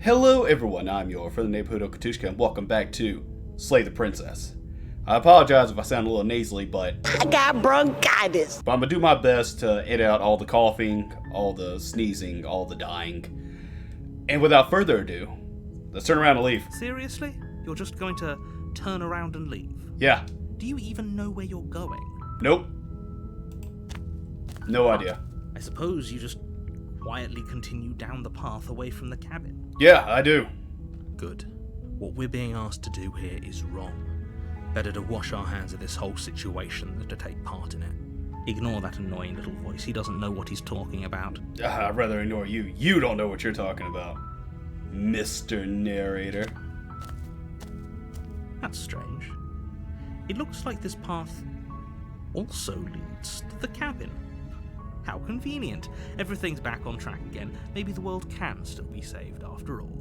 Hello everyone, I'm your friendly neighborhood Oka Tushka, and welcome back to Slay the Princess. I apologize if I sound a little nasally, but I got bronchitis. I'm gonna do my best to edit out all the coughing, all the sneezing, all the dying. And without further ado, let's turn around and leave. Seriously? You're just going to turn around and leave? Yeah. Do you even know where you're going? Nope. No idea. I suppose you just quietly continue down the path away from the cabin. Yeah, I do. Good. What we're being asked to do here is wrong. Better to wash our hands of this whole situation than to take part in it. Ignore that annoying little voice. He doesn't know what he's talking about. I'd rather ignore you. You don't know what you're talking about, Mr. Narrator. That's strange. It looks like this path also leads to the cabin. How convenient. Everything's back on track again. Maybe the world can still be saved after all.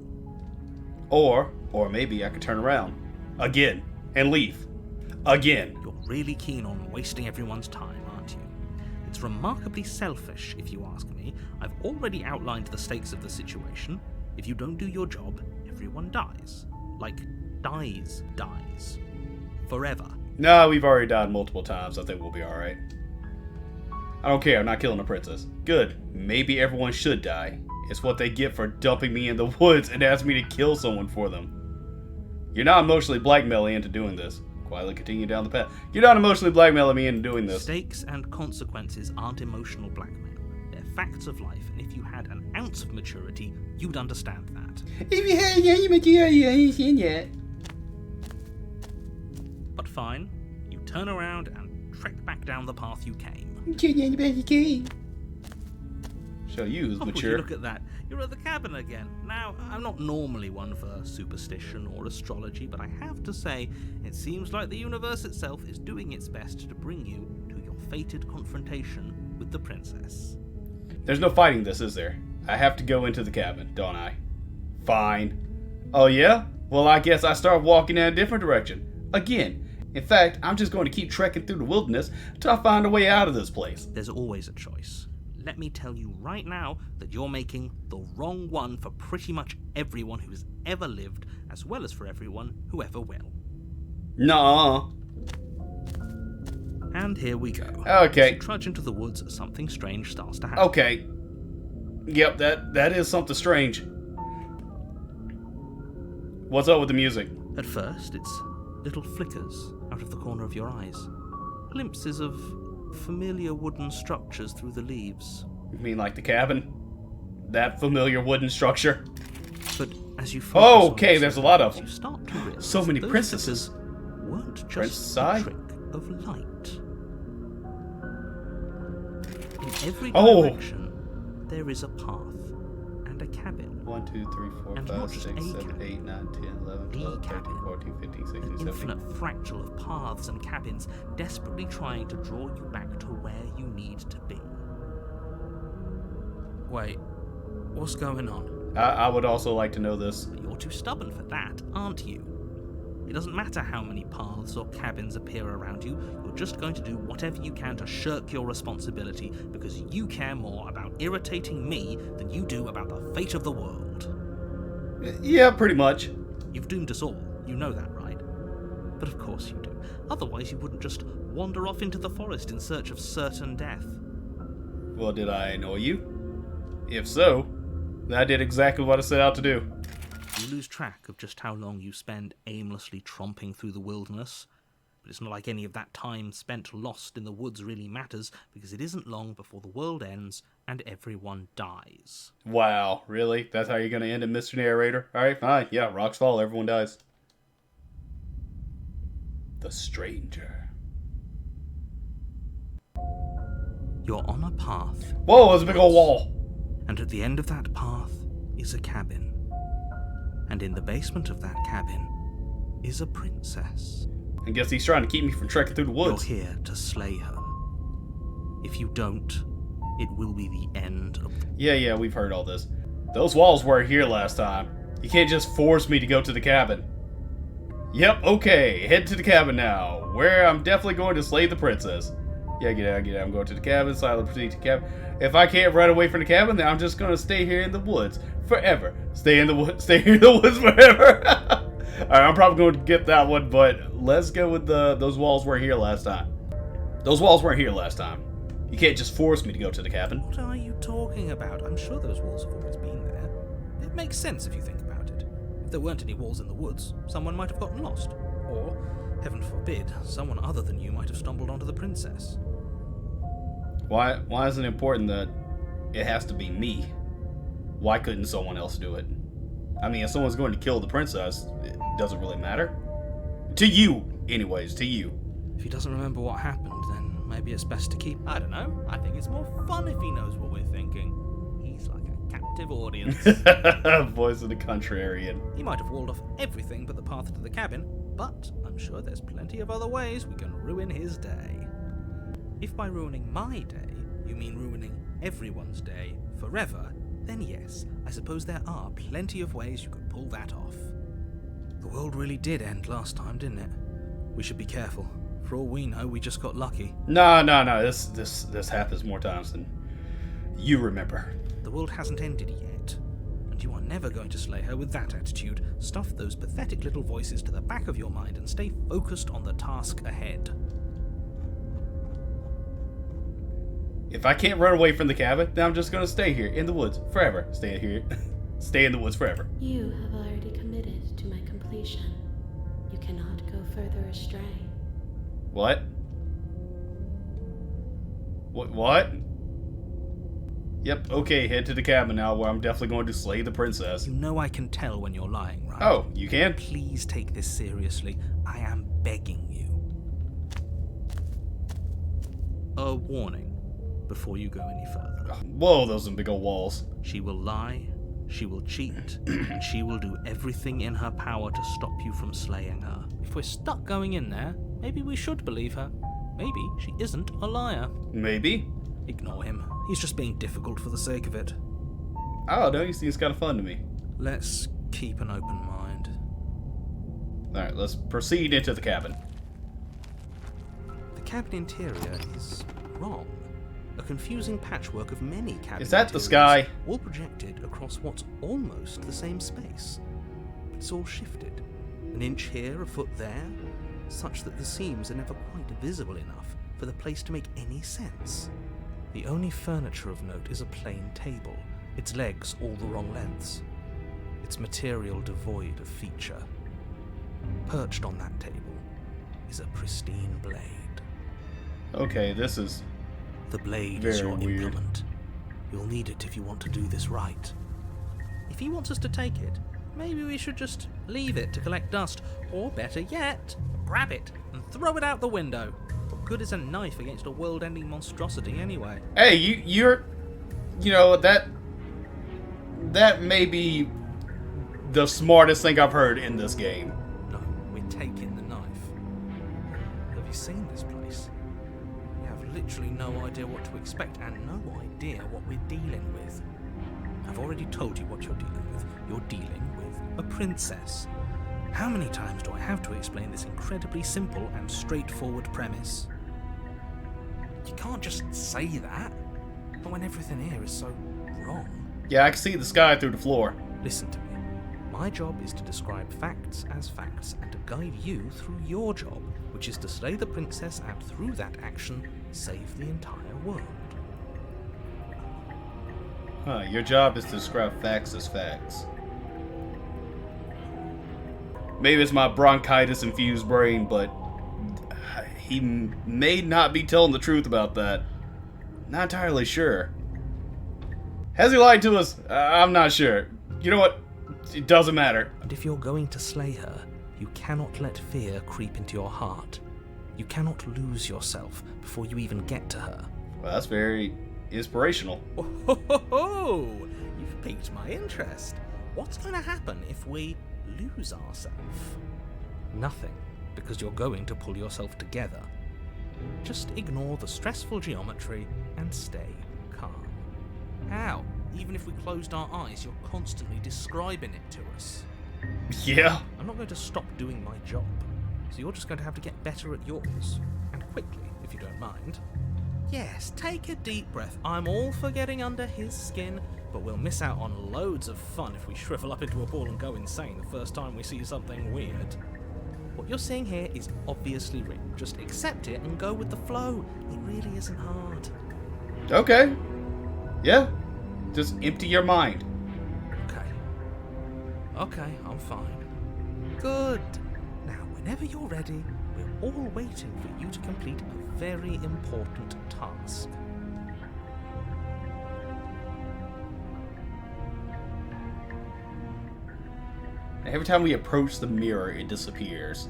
Or maybe I could turn around. Again. And leave. Again. You're really keen on wasting everyone's time, aren't you? It's remarkably selfish, if you ask me. I've already outlined the stakes of the situation. If you don't do your job, everyone dies. Like, dies. Forever. No, we've already died multiple times. I think we'll be alright. I don't care. I'm not killing a princess. Good. Maybe everyone should die. It's what they get for dumping me in the woods and asking me to kill someone for them. You're not emotionally blackmailing me into doing this. Quietly continue down the path. You're not emotionally blackmailing me into doing this. Stakes and consequences aren't emotional blackmail. They're facts of life, and if you had an ounce of maturity, you'd understand that. If you had any maturity, you understand that. But fine. You turn around and trek back down the path you came. Show you who's Oh, mature. look at that. You're at the cabin again. Now, I'm not normally one for superstition or astrology, but I have to say, it seems like the universe itself is doing its best to bring you to your fated confrontation with the princess. There's no fighting this, is there? I have to go into the cabin, don't I? Fine. Oh yeah? Well, I guess I start walking in a different direction. Again. In fact, I'm just going to keep trekking through the wilderness until I find a way out of this place. There's always a choice. Let me tell you right now that you're making the wrong one for pretty much everyone who's ever lived, as well as for everyone who ever will. Nuh-uh. And here we go. Okay. As you trudge into the woods, something strange starts to happen. Okay. Yep, that is something strange. What's up with the music? At first, it's little flickers out of the corner of your eyes. Glimpses of familiar wooden structures through the leaves. You mean like the cabin? That familiar wooden structure? But as you Oh, okay, there's a lot of you them. start to realize So many those princesses. flickers weren't just Princess a Eye? trick of light. In every Oh. direction, there is a path and a cabin. 1, 2, 3, 4, And 5, not just 6, a 7, cabin. 8, 9, 10, 11, The 12, 13, cabin. 14, 15, 16, An 17. infinite fractal of paths and cabins desperately trying to draw you back to where you need to be. Wait, what's going on? I would also like to know this. But you're too stubborn for that, aren't you? It doesn't matter how many paths or cabins appear around you, you're just going to do whatever you can to shirk your responsibility because you care more about irritating me than you do about the fate of the world. Yeah, pretty much. You've doomed us all, you know that, right? But of course you do. Otherwise you wouldn't just wander off into the forest in search of certain death. Well, did I annoy you? If so, then I did exactly what I set out to do. You lose track of just how long you spend aimlessly tromping through the wilderness. But it's not like any of that time spent lost in the woods really matters, because it isn't long before the world ends and everyone dies. Wow, really? That's how you're gonna end it, Mr. Narrator? Alright, fine. Yeah, rocks fall, everyone dies. The Stranger. You're on a path, Whoa, there's a big old wall. and at the end of that path is a cabin. And in the basement of that cabin is a princess. I guess he's trying to keep me from trekking through the woods. You're here to slay her. If you don't, it will be the end of the... Yeah, we've heard all this. Those walls weren't here last time. You can't just force me to go to the cabin. Yep, okay, head to the cabin now, where I'm definitely going to slay the princess. Yeah, get out, get out. I'm going to the cabin. Silently proceed to the cabin. If I can't run away from the cabin, then I'm just gonna stay here in the woods forever. Stay in the woods. Stay here in the woods forever. All right, I'm probably going to get that one, but let's go with those walls weren't here last time. Those walls weren't here last time. You can't just force me to go to the cabin. What are you talking about? I'm sure those walls have always been there. It makes sense if you think about it. If there weren't any walls in the woods, someone might have gotten lost. Or, heaven forbid, someone other than you might have stumbled onto the princess. Why is it important that it has to be me? Why couldn't someone else do it? I mean, if someone's going to kill the princess, it doesn't really matter. To you, anyways, to you. If he doesn't remember what happened, then maybe it's best to keep... I don't know. I think it's more fun if he knows what we're thinking. He's like a captive audience. Voice of the contrarian. He might have walled off everything but the path to the cabin, but I'm sure there's plenty of other ways we can ruin his day. If by ruining my day, you mean ruining everyone's day forever, then yes, I suppose there are plenty of ways you could pull that off. The world really did end last time, didn't it? We should be careful. For all we know, we just got lucky. No. This happens more times than you remember. The world hasn't ended yet, and you are never going to slay her with that attitude. Stuff those pathetic little voices to the back of your mind and stay focused on the task ahead. If I can't run away from the cabin, then I'm just gonna stay here in the woods forever. Stay here. Stay in the woods forever. You have already committed to my completion. You cannot go further astray. What? What? Yep, okay, head to the cabin now where I'm definitely going to slay the princess. You know I can tell when you're lying, right? Oh, you can? Please take this seriously. I am begging you. A warning before you go any further. Whoa, those are big old walls. She will lie, she will cheat, and she will do everything in her power to stop you from slaying her. If we're stuck going in there, maybe we should believe her. Maybe she isn't a liar. Maybe. Ignore him. He's just being difficult for the sake of it. I don't know, he seems kind of fun to me. Let's keep an open mind. Alright, let's proceed into the cabin. The cabin interior is wrong. A confusing patchwork of many cabin Is that the interiors, sky? all projected across what's almost the same space. It's all shifted. An inch here, a foot there, such that the seams are never quite visible enough for the place to make any sense. The only furniture of note is a plain table, its legs all the wrong lengths, its material devoid of feature. Perched on that table is a pristine blade. Okay, this is... The blade very is your weird. implement. You'll need it if you want to do this right. If he wants us to take it, maybe we should just leave it to collect dust, or better yet, grab it and throw it out the window. What good is a knife against a world-ending monstrosity anyway? Hey, you're... You know, that may be the smartest thing I've heard in this game. No, we're taking the knife. Have you seen this place? We have literally no idea what to expect and no idea what we're dealing with. I've already told you what you're dealing with. You're dealing with a princess. How many times do I have to explain this incredibly simple and straightforward premise? You can't just say that, but when everything here is so wrong. Yeah, I can see the sky through the floor. Listen to me. My job is to describe facts as facts and to guide you through your job, which is to slay the princess and through that action, save the entire world. Huh, your job is to describe facts as facts. Maybe it's my bronchitis-infused brain, but he may not be telling the truth about that. Not entirely sure. Has he lied to us? I'm not sure. You know what? It doesn't matter. And if you're going to slay her, you cannot let fear creep into your heart. You cannot lose yourself before you even get to her. Well, that's very inspirational. Oh, ho, ho, ho. You've piqued my interest. What's going to happen if we lose ourselves? Nothing, because you're going to pull yourself together. Just ignore the stressful geometry and stay calm. How? Even if we closed our eyes, you're constantly describing it to us. Yeah. I'm not going to stop doing my job, so you're just going to have to get better at yours. And quickly, if if you don't mind. Yes, take a deep breath. I'm all for getting under his skin, but we'll miss out on loads of fun if we shrivel up into a ball and go insane the first time we see something weird. What you're seeing here is obviously real. Just accept it and go with the flow. It really isn't hard. Okay. Yeah. Just empty your mind. Okay, I'm fine. Good. Now, whenever you're ready, we're all waiting for you to complete a very important task. Every time we approach the mirror, it disappears.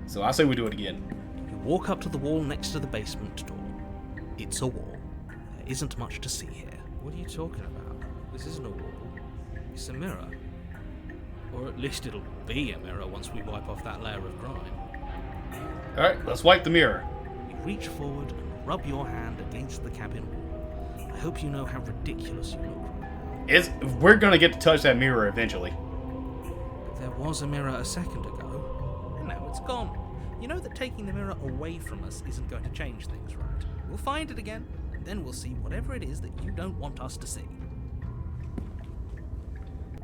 So I say we do it again. You walk up to the wall next to the basement door. It's a wall. There isn't much to see here. What are you talking about? This isn't a wall. It's a mirror. Or at least it'll be a mirror once we wipe off that layer of grime. Alright, let's wipe the mirror. You reach forward and rub your hand against the cabin wall. I hope you know how ridiculous you look right now. We're gonna get to touch that mirror eventually. But there was a mirror a second ago, and now it's gone. You know that taking the mirror away from us isn't going to change things, right? We'll find it again, and then we'll see whatever it is that you don't want us to see.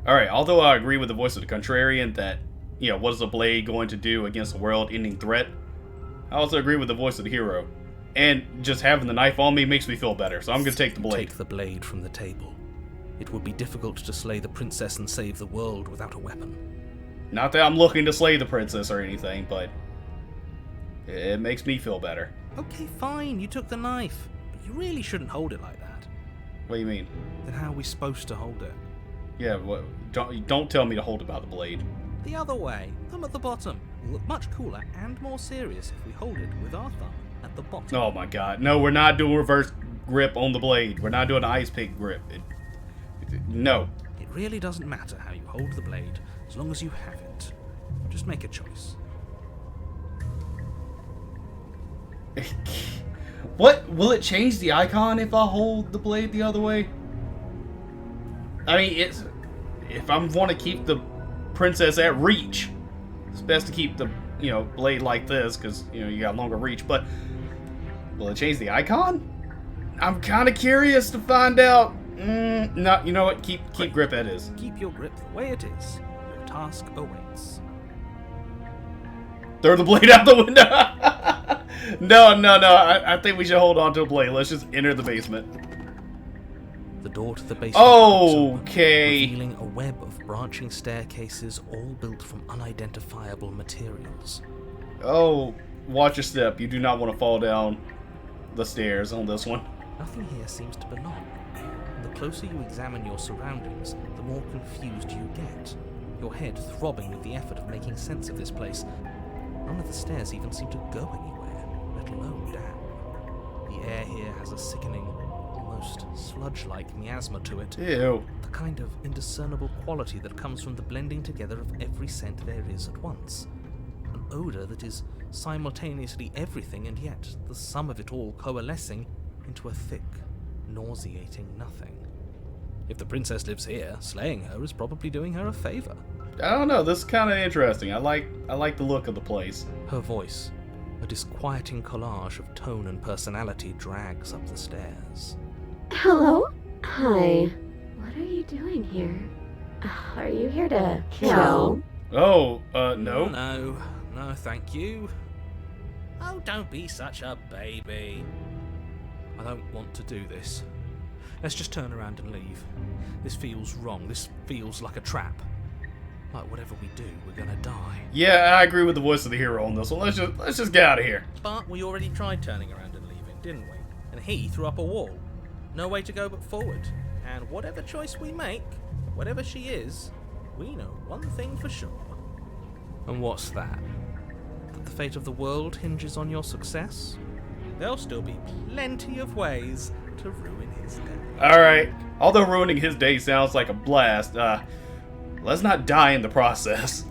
Alright, although I agree with the voice of the contrarian that, what is a blade going to do against a world-ending threat? I also agree with the voice of the hero. And just having the knife on me makes me feel better, so I'm gonna take the blade. Take the blade from the table. It would be difficult to slay the princess and save the world without a weapon. Not that I'm looking to slay the princess or anything, but it makes me feel better. Okay, fine, you took the knife. But you really shouldn't hold it like that. What do you mean? Then how are we supposed to hold it? Yeah, don't tell me to hold it by the blade. The other way, thumb at the bottom. Will look much cooler and more serious if we hold it with our thumb at the bottom. Oh my god. No, we're not doing reverse grip on the blade. We're not doing an ice pick grip. No. It really doesn't matter how you hold the blade, as long as you have it. Just make a choice. What? Will it change the icon if I hold the blade the other way? I mean, if I want to keep the princess at reach, it's best to keep the, blade like this, because, you got longer reach, but will it change the icon? I'm kind of curious to find out. No, you know what? Keep grip as is. Keep your grip the way it is. Your task awaits. Throw the blade out the window. No. I think we should hold on to the blade. Let's just enter the basement. The door to the basement opens Okay. open, revealing a web of branching staircases, all built from unidentifiable materials. Oh, watch your step. You do not want to fall down the stairs on this one. Nothing here seems to belong. And the closer you examine your surroundings, the more confused you get. Your head throbbing with the effort of making sense of this place. None of the stairs even seem to go anywhere, let alone down. The air here has a sickening, almost sludge-like miasma to it. Ew. The kind of indiscernible quality that comes from the blending together of every scent there is at once. An odor that is simultaneously everything and yet the sum of it all coalescing into a thick, nauseating nothing. If the princess lives here, slaying her is probably doing her a favor. I don't know. This is kind of interesting. I like the look of the place. Her voice, a disquieting collage of tone and personality, drags up the stairs. Hello? Hi. What are you doing here? Are you here to kill? Oh, no. No, thank you. Oh, don't be such a baby. I don't want to do this. Let's just turn around and leave. This feels wrong. This feels like a trap. Like whatever we do, we're gonna die. Yeah, I agree with the voice of the hero on this one. Let's just get out of here. But we already tried turning around and leaving, didn't we? And he threw up a wall. No way to go but forward. And whatever choice we make, whatever she is, we know one thing for sure. And what's that? That the fate of the world hinges on your success? There'll still be plenty of ways to ruin his day. Alright. Although ruining his day sounds like a blast, let's not die in the process.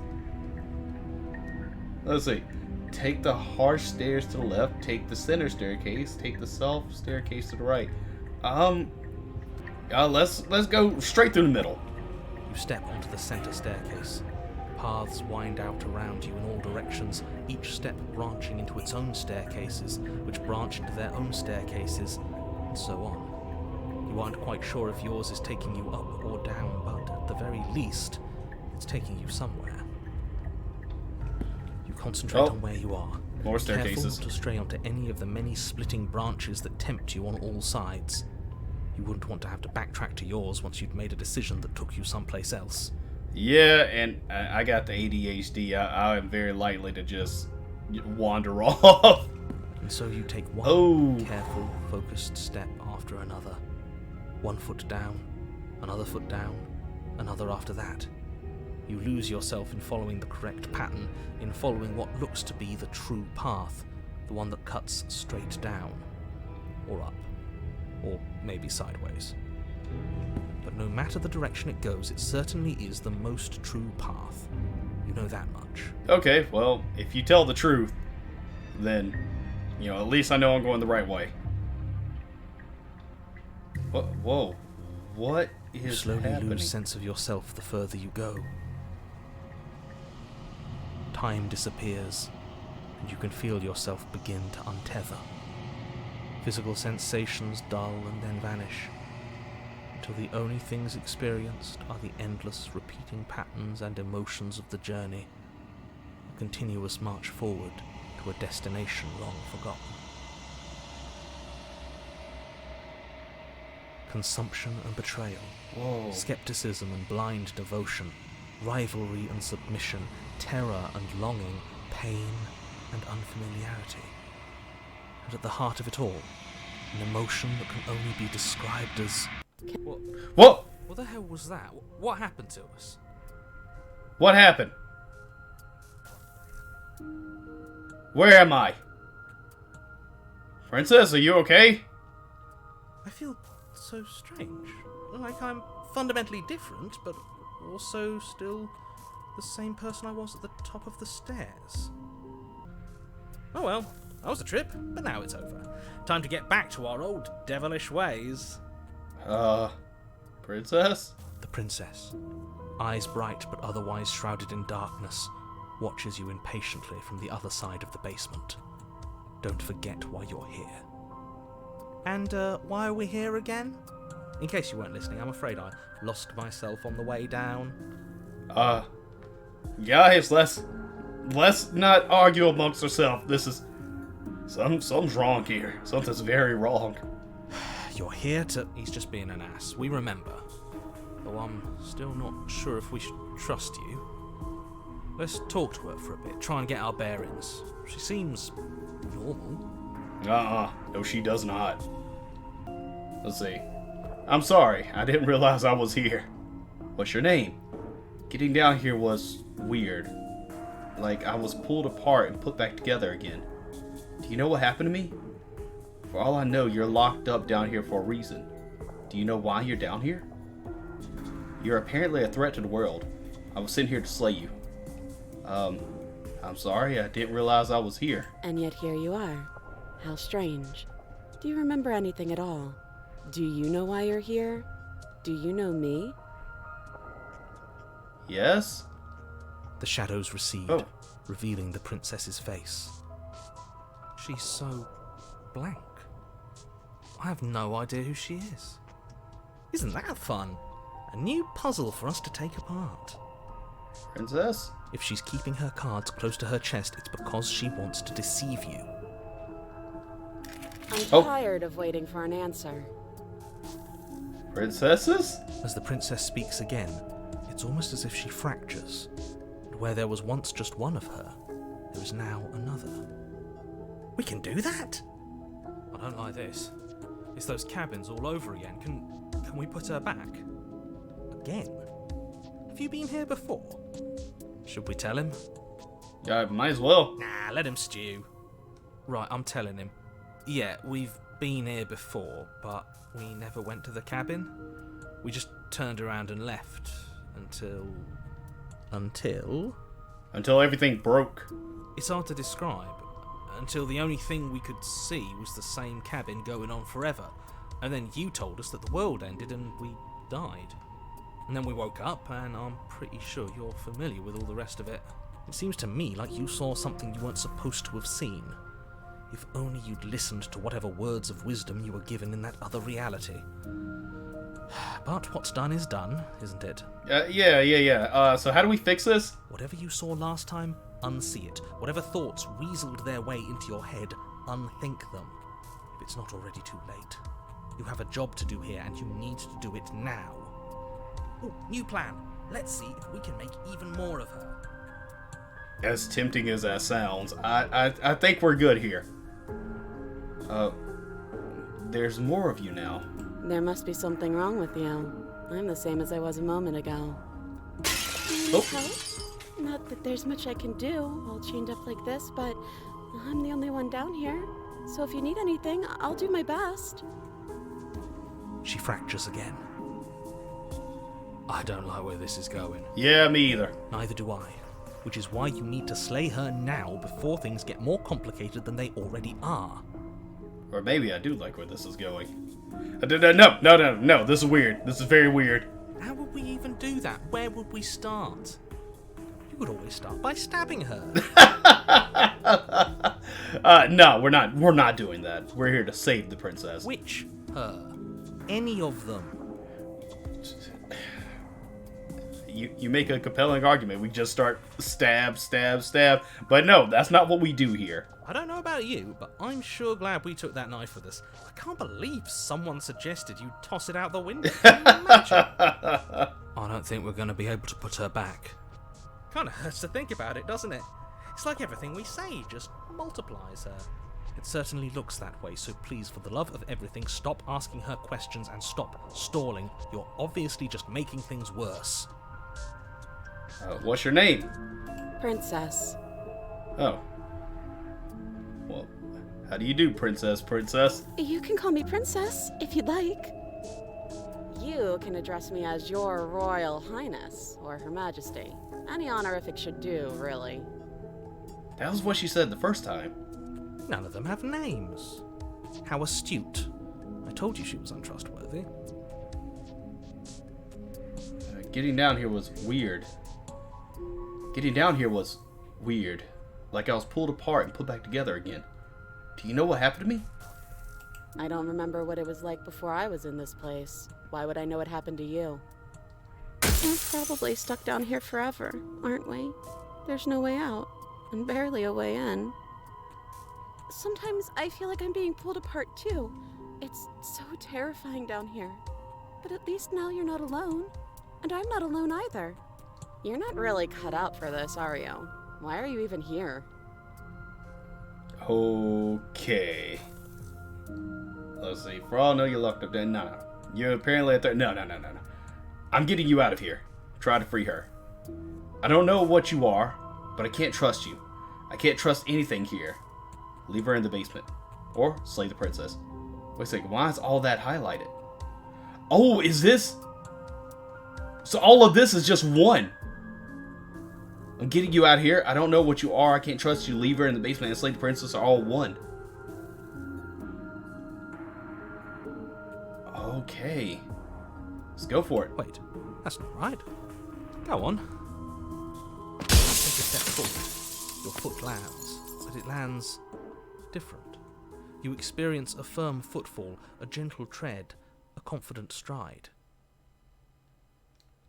Let's see. Take the harsh stairs to the left, take the center staircase, take the self staircase to the right. Let's go straight through the middle. You step onto the center staircase. paths wind out around you in all directions, each step branching into its own staircases, which branch into their own staircases, and so on. You aren't quite sure if yours is taking you up or down, but at the very least, it's taking you somewhere. You concentrate on where you are. More staircases. Careful not to stray onto any of the many splitting branches that tempt you on all sides. You wouldn't want to have to backtrack to yours once you'd made a decision that took you someplace else. Yeah, and I got the ADHD. I am very likely to just wander off. And so you take one careful, focused step after another. One foot down, another foot down, another after that. You lose yourself in following the correct pattern, in following what looks to be the true path, the one that cuts straight down, or up, or maybe sideways. But no matter the direction it goes, it certainly is the most true path. You know that much. Okay, well, if you tell the truth, then, at least I know I'm going the right way. Whoa. What is you slowly happening? lose sense of yourself the further you go. Time disappears, and you can feel yourself begin to untether. Physical sensations dull and then vanish, until the only things experienced are the endless repeating patterns and emotions of the journey, a continuous march forward to a destination long forgotten. Consumption and betrayal, skepticism and blind devotion, rivalry and submission, terror and longing, pain and unfamiliarity. And at the heart of it all, an emotion that can only be described as... What? What the hell was that? What happened to us? What happened? Where am I? Princess, are you okay? I feel so strange. Like I'm fundamentally different, but also still the same person I was at the top of the stairs. Oh well, that was a trip, but now it's over. Time to get back to our old devilish ways. Princess? The princess, eyes bright but otherwise shrouded in darkness, watches you impatiently from the other side of the basement. Don't forget why you're here. And, why are we here again? In case you weren't listening, I'm afraid I lost myself on the way down. Guys, let's not argue amongst ourselves. This is... Something's wrong here. Something's very wrong. You're here to... He's just being an ass. We remember. Though I'm still not sure if we should trust you. Let's talk to her for a bit. Try and get our bearings. She seems... normal. No, she does not. Let's see. I'm sorry. I didn't realize I was here. What's your name? Getting down here was weird. Like I was pulled apart and put back together again. Do you know what happened to me? For all I know, you're locked up down here for a reason. Do you know why you're down here? You're apparently a threat to the world. I was sent here to slay you. I'm sorry, I didn't realize I was here. And yet here you are. How strange. Do you remember anything at all? Do you know why you're here? Do you know me? Yes? The shadows recede, revealing the princess's face. She's so blank. I have no idea who she is. Isn't that fun? A new puzzle for us to take apart. Princess? If she's keeping her cards close to her chest, it's because she wants to deceive you. I'm tired of waiting for an answer. Princesses? As the princess speaks again, it's almost as if she fractures. And where there was once just one of her, there is now another. We can do that? I don't like this. It's those cabins all over again. Can we put her back? Again? Have you been here before? Should we tell him? Might as well. Nah, let him stew. Right, I'm telling him. Yeah, we've been here before, but we never went to the cabin. We just turned around and left until everything broke. It's hard to describe. Until the only thing we could see was the same cabin going on forever. And then you told us that the world ended and we died. And then we woke up, and I'm pretty sure you're familiar with all the rest of it. It seems to me like you saw something you weren't supposed to have seen. If only you'd listened to whatever words of wisdom you were given in that other reality. But what's done is done, isn't it? Yeah. So how do we fix this? Whatever you saw last time, unsee it. Whatever thoughts weaseled their way into your head, unthink them. If it's not already too late. You have a job to do here, and you need to do it now. Ooh, new plan. Let's see if we can make even more of her. As tempting as that sounds, I think we're good here. There's more of you now. There must be something wrong with you. I'm the same as I was a moment ago. Oh. Help? Not that there's much I can do, all chained up like this, but I'm the only one down here. So if you need anything, I'll do my best. She fractures again. I don't like where this is going. Yeah, me either. Neither do I. Which is why you need to slay her now before things get more complicated than they already are. Or maybe I do like where this is going. No, this is weird. This is very weird. How would we even do that? Where would we start? You would always start by stabbing her. No, we're not. We're not doing that. We're here to save the princess. Which her? Any of them. You make a compelling argument. We just start stab. But no, that's not what we do here. I don't know about you, but I'm sure glad we took that knife with us. I can't believe someone suggested you toss it out the window. Can you imagine? I don't think we're going to be able to put her back. Kind of hurts to think about it, doesn't it? It's like everything we say just multiplies her. It certainly looks that way, so please, for the love of everything, stop asking her questions and stop stalling. You're obviously just making things worse. What's your name? Princess. Oh. Well, how do you do, princess? You can call me Princess, if you'd like. You can address me as Your Royal Highness, or Her Majesty. Any honorific should do, really. That was what she said the first time. None of them have names. How astute. I told you she was untrustworthy. Getting down here was weird. Like I was pulled apart and put back together again. Do you know what happened to me? I don't remember what it was like before I was in this place. Why would I know what happened to you? We're probably stuck down here forever, aren't we? There's no way out, and barely a way in. Sometimes I feel like I'm being pulled apart too. It's so terrifying down here. But at least now you're not alone. And I'm not alone either. You're not really cut out for this, are you? Why are you even here? Okay. Let's see. For all I know, you're locked up there. No. You're apparently at No. I'm getting you out of here. Try to free her. I don't know what you are, but I can't trust you. I can't trust anything here. Leave her in the basement. Or slay the princess. Wait a second. Why is all that highlighted? Oh, is this... So all of this is just one. I'm getting you out here. I don't know what you are. I can't trust you. Leave her in the basement and slay the princess are all one. Okay. Let's go for it. Wait, that's not right. Go on. Take a step forward. Your foot lands, but it lands different. You experience a firm footfall, a gentle tread, a confident stride.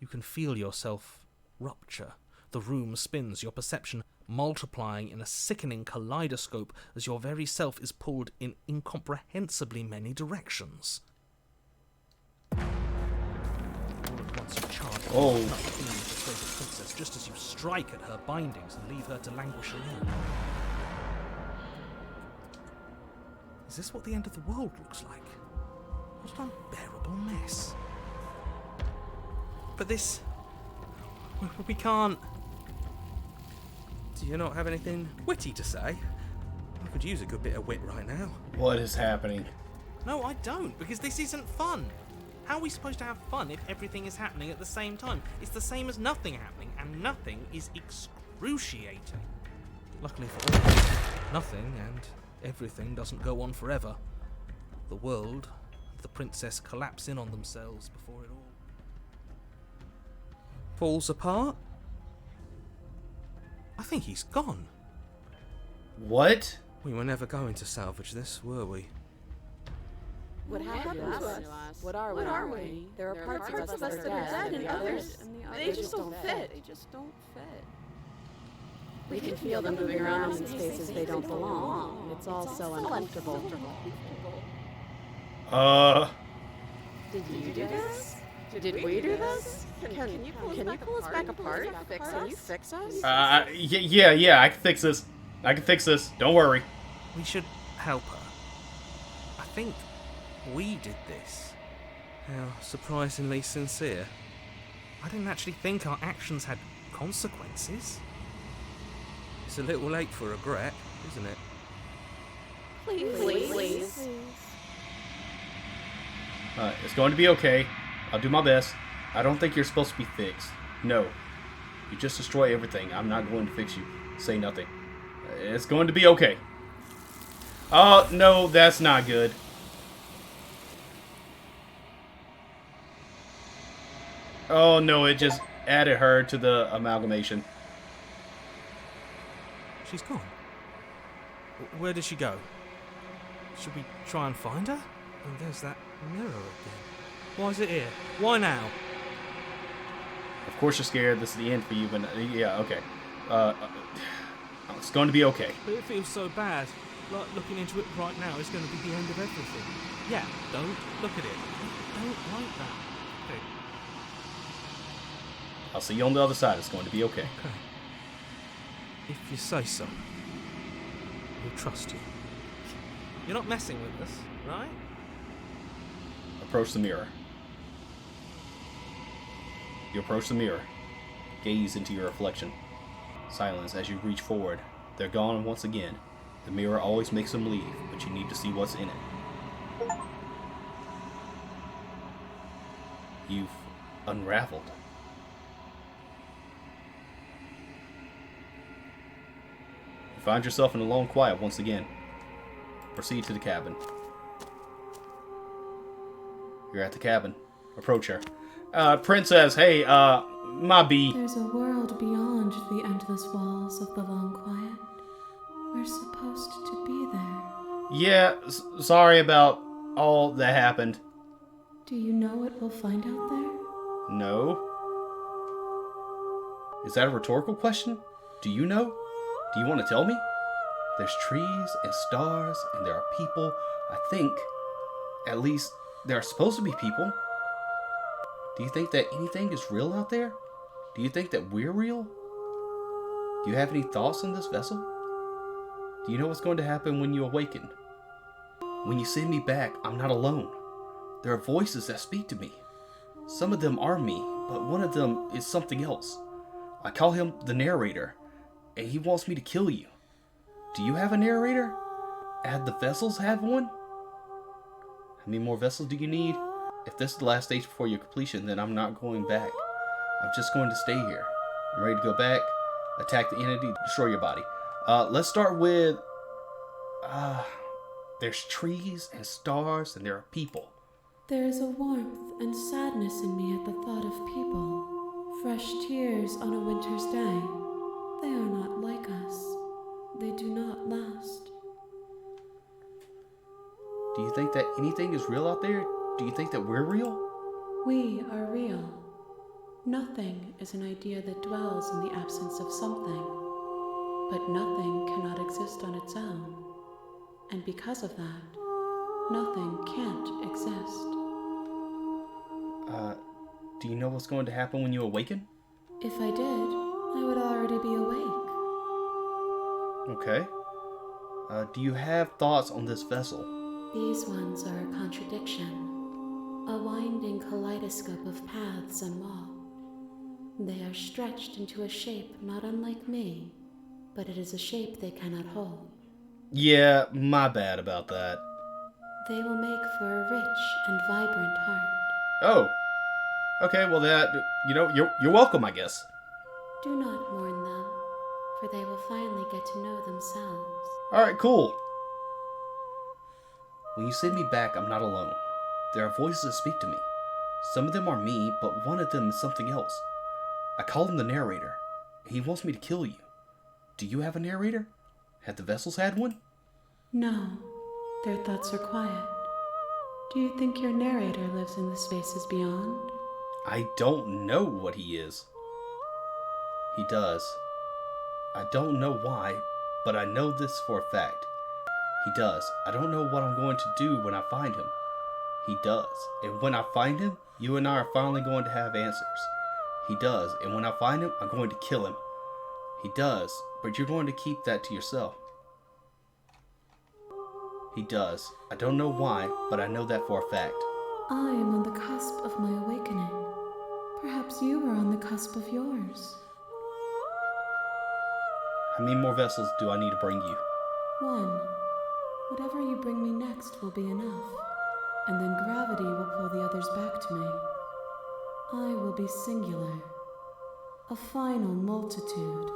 You can feel yourself rupture. The room spins, your perception multiplying in a sickening kaleidoscope as your very self is pulled in incomprehensibly many directions. All at once you charge Oh. up to throw the princess just as you strike at her bindings and leave her to languish alone. Is this what the end of the world looks like? What an unbearable mess. But this... We can't... Do you not have anything witty to say? I could use a good bit of wit right now. What is happening? No, I don't, because this isn't fun. How are we supposed to have fun if everything is happening at the same time? It's the same as nothing happening, and nothing is excruciating. Luckily for all, nothing and everything doesn't go on forever. The world and the princess collapse in on themselves before it all. falls apart. I think he's gone. What? We were never going to salvage this, were we? What happened to us? What are we? There are parts of us that are dead, and others, they just don't fit. We can feel them moving around in spaces they don't belong. It's all so uncomfortable. Did you do this? Did we do this? Can you pull us back apart? Can you fix us? Yeah, I can fix this. Don't worry. We should help her. I think we did this. How surprisingly sincere. I didn't actually think our actions had consequences. It's a little late for regret, isn't it? Please. It's going to be okay. I'll do my best. I don't think you're supposed to be fixed. No. You just destroy everything. I'm not going to fix you. Say nothing. It's going to be okay. Oh, no, that's not good. Oh, no, it just added her to the amalgamation. She's gone. Where did she go? Should we try and find her? Oh, there's that mirror again. Why is it here? Why now? Of course you're scared. This is the end for you, but yeah, okay. It's going to be okay. But it feels so bad. Like looking into it right now is going to be the end of everything. Yeah, don't look at it. I don't like that. Okay. I'll see you on the other side. It's going to be okay. Okay. If you say so. We'll trust you. You're not messing with us, right? Approach the mirror. You approach the mirror. Gaze into your reflection. Silence as you reach forward. They're gone once again. The mirror always makes them leave, but you need to see what's in it. You've unraveled. You find yourself in a lone quiet once again. Proceed to the cabin. You're at the cabin. Approach her. Princess, hey, my bee. There's a world beyond the endless walls of the long quiet. We're supposed to be there. Yeah, sorry about all that happened. Do you know what we'll find out there? No. Is that a rhetorical question? Do you know? Do you want to tell me? There's trees and stars, and there are people. I think, at least, there are supposed to be people. Do you think that anything is real out there? Do you think that we're real? Do you have any thoughts on this vessel? Do you know what's going to happen when you awaken? When you send me back, I'm not alone. There are voices that speak to me. Some of them are me, but one of them is something else. I call him the narrator, and he wants me to kill you. Do you have a narrator? Have the vessels have one? How many more vessels do you need? If this is the last stage before your completion, then I'm not going back. I'm just going to stay here. I'm ready to go back, attack the entity, destroy your body. Let's start with... there's trees and stars and there are people. There is a warmth and sadness in me at the thought of people. Fresh tears on a winter's day. They are not like us. They do not last. Do you think that anything is real out there? Do you think that we're real? We are real. Nothing is an idea that dwells in the absence of something. But nothing cannot exist on its own. And because of that, nothing can't exist. Do you know what's going to happen when you awaken? If I did, I would already be awake. Okay. Do you have thoughts on this vessel? These ones are a contradiction, a winding kaleidoscope of paths and walls. They are stretched into a shape not unlike me, but it is a shape they cannot hold. Yeah, my bad about that. They will make for a rich and vibrant heart. Oh. Okay, well that, you're welcome, I guess. Do not mourn them, for they will finally get to know themselves. Alright, cool. When you send me back, I'm not alone. There are voices that speak to me. Some of them are me, but one of them is something else. I called him the narrator. He wants me to kill you. Do you have a narrator? Have the vessels had one? No, their thoughts are quiet. Do you think your narrator lives in the spaces beyond? I don't know what he is. He does. I don't know why, but I know this for a fact. He does. I don't know what I'm going to do when I find him. He does. And when I find him, you and I are finally going to have answers. He does. And when I find him, I'm going to kill him. He does. But you're going to keep that to yourself. He does. I don't know why, but I know that for a fact. I am on the cusp of my awakening. Perhaps you are on the cusp of yours. How many more vessels do I need to bring you? 1. Whatever you bring me next will be enough, and then gravity will pull the others back to me. I will be singular, a final multitude.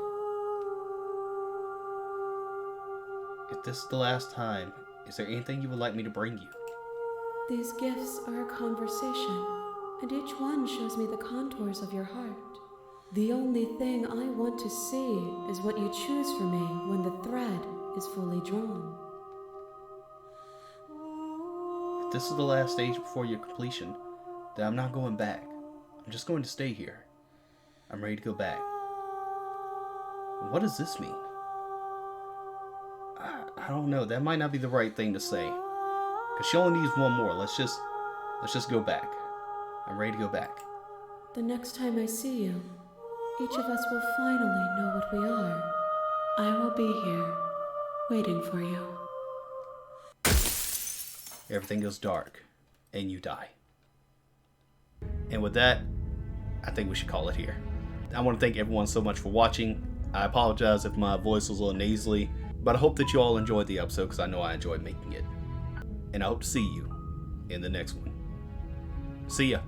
If this is the last time, is there anything you would like me to bring you? These gifts are a conversation, and each one shows me the contours of your heart. The only thing I want to see is what you choose for me when the thread is fully drawn. If this is the last stage before your completion, then I'm not going back. I'm just going to stay here. I'm ready to go back. What does this mean? I don't know. That might not be the right thing to say. Because she only needs one more. Let's just go back. I'm ready to go back. The next time I see you, each of us will finally know what we are. I will be here, waiting for you. Everything goes dark, and you die. And with that, I think we should call it here. I want to thank everyone so much for watching. I apologize if my voice was a little nasally, but I hope that you all enjoyed the episode because I know I enjoyed making it. And I hope to see you in the next one. See ya.